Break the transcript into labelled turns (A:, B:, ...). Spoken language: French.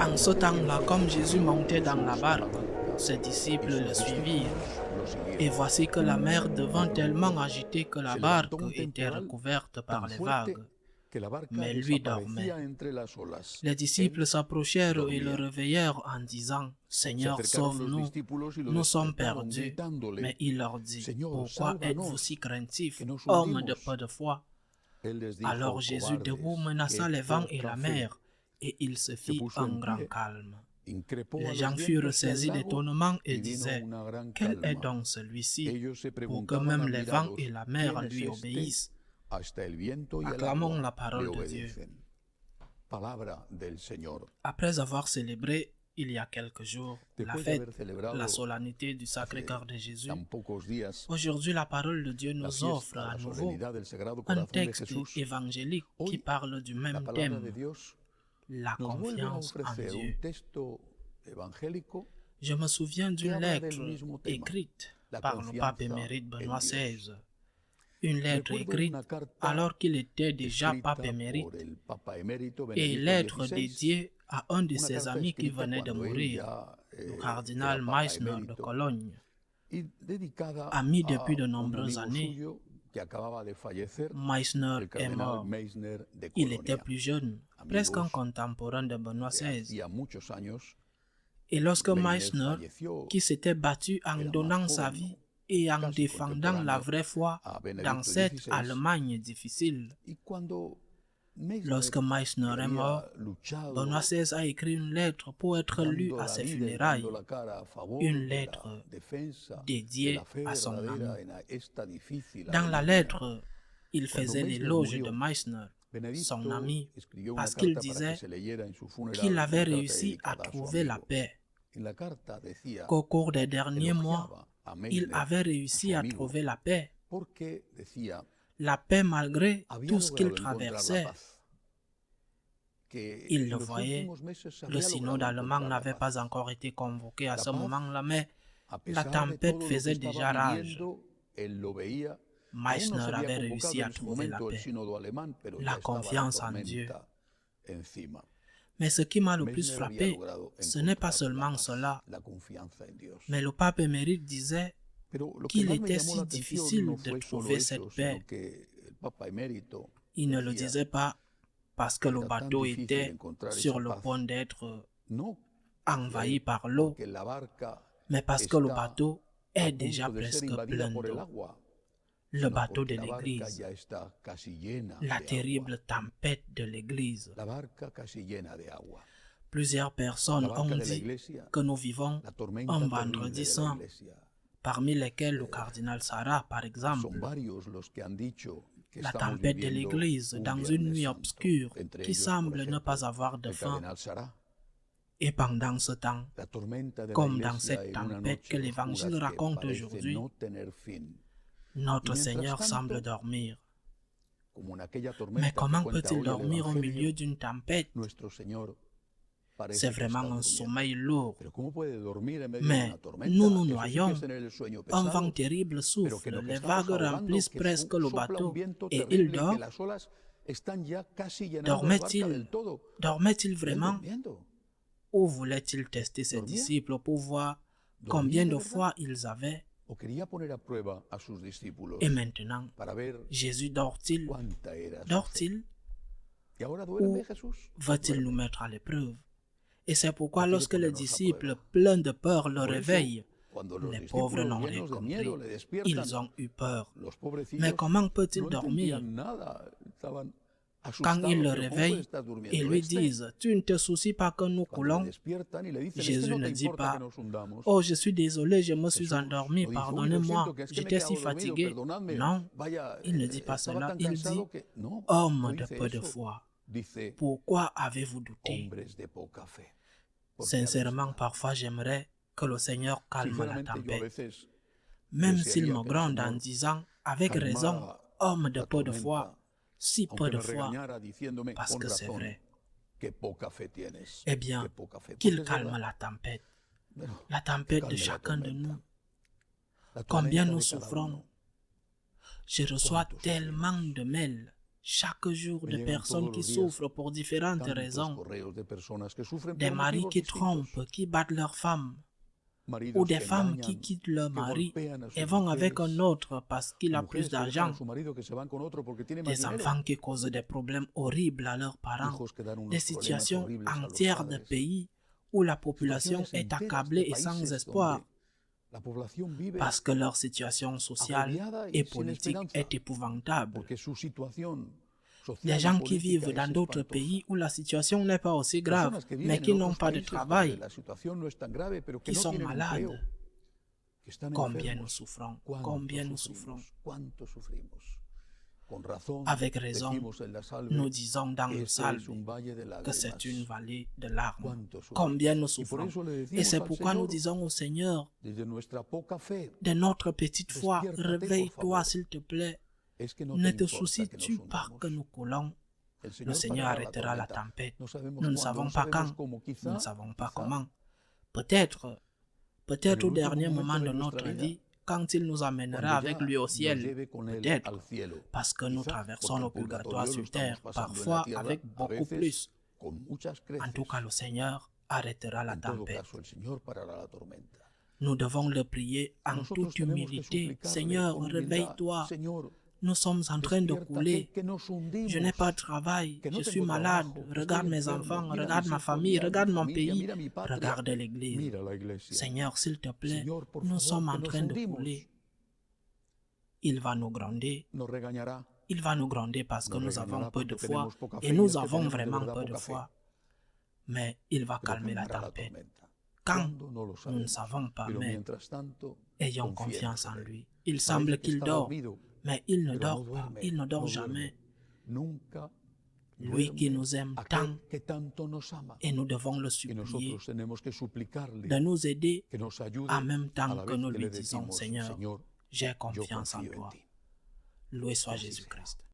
A: En ce temps-là, comme Jésus montait dans la barque, ses disciples le suivirent. Et voici que la mer devint tellement agitée que la barque était recouverte par les vagues. Mais lui dormait. Les disciples s'approchèrent et le réveillèrent en disant, « Seigneur, sauve-nous, nous sommes perdus. » Mais il leur dit, « Pourquoi êtes-vous si craintifs, hommes de peu de foi ?» Alors Jésus debout menaça les vents et la mer, et il se fit un grand calme. Les gens furent saisis d'étonnement et disaient, « Quel est donc celui-ci pour que même les vents et la mer lui obéissent ?» Acclamons la parole de Dieu. Après avoir célébré, il y a quelques jours, la fête, la solennité du Sacré-Cœur de Jésus, aujourd'hui la parole de Dieu nous offre à nouveau un texte évangélique qui parle du même thème, la confiance en Dieu. Je me souviens d'une lettre écrite par le pape émérite Benoît XVI. Une lettre écrite alors qu'il était déjà pape émérite et lettre dédiée à un de ses amis qui venait de mourir, le cardinal Meissner de Cologne. Ami depuis de nombreuses années, Meissner est mort. Il était plus jeune, presque un contemporain de Benoît XVI. Et lorsque Meissner, qui s'était battu en donnant sa vie et en défendant la vraie foi dans cette Allemagne difficile, lorsque Meissner est mort, Benoît XVI a écrit une lettre pour être lue à ses funérailles, une lettre dédiée à son ami. Dans la lettre, il faisait l'éloge de Meissner, son ami, parce qu'il disait qu'il avait réussi à trouver la paix, qu'au cours des derniers mois, il avait réussi à trouver la paix malgré tout ce qu'il traversait. Il le voyait, le synode allemand n'avait pas encore été convoqué à ce moment-là, mais la tempête faisait déjà rage. Meissner avait réussi à trouver la paix, la confiance en Dieu. Mais ce qui m'a le plus frappé, ce n'est pas seulement cela, mais le pape émérite disait qu'il était si difficile de trouver cette paix. Il ne le disait pas parce que le bateau était sur le point d'être envahi par l'eau, mais parce que le bateau est déjà presque plein d'eau. Le bateau de l'Église, la terrible tempête de l'Église. Plusieurs personnes ont dit que nous vivons un vendredi saint, parmi lesquels le cardinal Sarah, par exemple. La tempête de l'Église dans une nuit obscure qui semble ne pas avoir de fin. Et pendant ce temps, comme dans cette tempête que l'Évangile raconte aujourd'hui, notre Seigneur semble dormir. Mais comment peut-il dormir au milieu d'une tempête? C'est vraiment un sommeil lourd. Mais nous nous noyons. Un vent terrible souffle, les vagues remplissent presque le bateau et il dort. Dormait-il vraiment? Ou voulait-il tester ses disciples pour voir combien de foi ils avaient? Et maintenant, Jésus dort-il? Dort-il? Ou va-t-il nous mettre à l'épreuve? Et c'est pourquoi lorsque les disciples, pleins de peur, le réveillent, les pauvres n'ont rien compris. Ils ont eu peur. Mais comment peut-il dormir? Quand ils le réveillent et lui disent « Tu ne te soucies pas que nous coulons ?» Jésus ne dit pas « Oh, je suis désolé, je me suis endormi, pardonnez-moi, j'étais si fatigué. » Non, il ne dit pas cela. Il dit « Homme de peu de foi, pourquoi avez-vous douté ?» Sincèrement, parfois j'aimerais que le Seigneur calme la tempête. Même s'il me gronde en disant avec raison « Homme de peu de foi », si peu de foi, parce que c'est vrai. Eh bien, qu'il calme la tempête de chacun de nous. Combien nous souffrons. Je reçois tellement de mails chaque jour des personnes qui souffrent pour différentes raisons, des maris qui trompent, qui battent leurs femmes, ou des femmes qui quittent leur mari et vont avec un autre parce qu'il a plus d'argent, des enfants qui causent des problèmes horribles à leurs parents, des situations entières de pays où la population est accablée et sans espoir parce que leur situation sociale et politique est épouvantable. Des gens qui vivent dans d'autres pays où la situation n'est pas aussi grave, mais qui n'ont pas de travail, qui sont malades. Combien nous souffrons, combien nous souffrons. Avec raison, nous disons dans le Salme que c'est une vallée de larmes. Combien nous souffrons. Et c'est pourquoi nous disons au Seigneur, de notre petite foi, réveille-toi s'il te plaît. Ne te soucies-tu pas que nous coulons? Le Seigneur arrêtera la tempête. Nous ne savons pas quand, nous ne savons pas comment. Peut-être au dernier moment de notre vie, quand il nous amènera avec lui au ciel, peut-être, parce que nous traversons le purgatoire sur terre, parfois avec beaucoup plus. En tout cas, le Seigneur arrêtera la tempête. Nous devons le prier en toute humilité. Seigneur, réveille-toi. Nous sommes en train de couler. Je n'ai pas de travail. Je suis malade. Regarde mes enfants. Regarde ma famille. Regarde mon pays. Regarde l'église. Seigneur, s'il te plaît, nous sommes en train de couler. Il va nous gronder. Il va nous gronder parce que nous avons peu de foi. Et nous avons vraiment peu de foi. Mais il va calmer la tempête. Quand? Nous ne savons pas, mais ayons confiance en lui. Il semble qu'il dort. Mais il ne dort pas, il ne dort jamais. Lui qui nous aime tant, et nous devons le supplier de nous aider en même temps que nous lui disons, Seigneur, j'ai confiance en toi. Loué soit Jésus-Christ.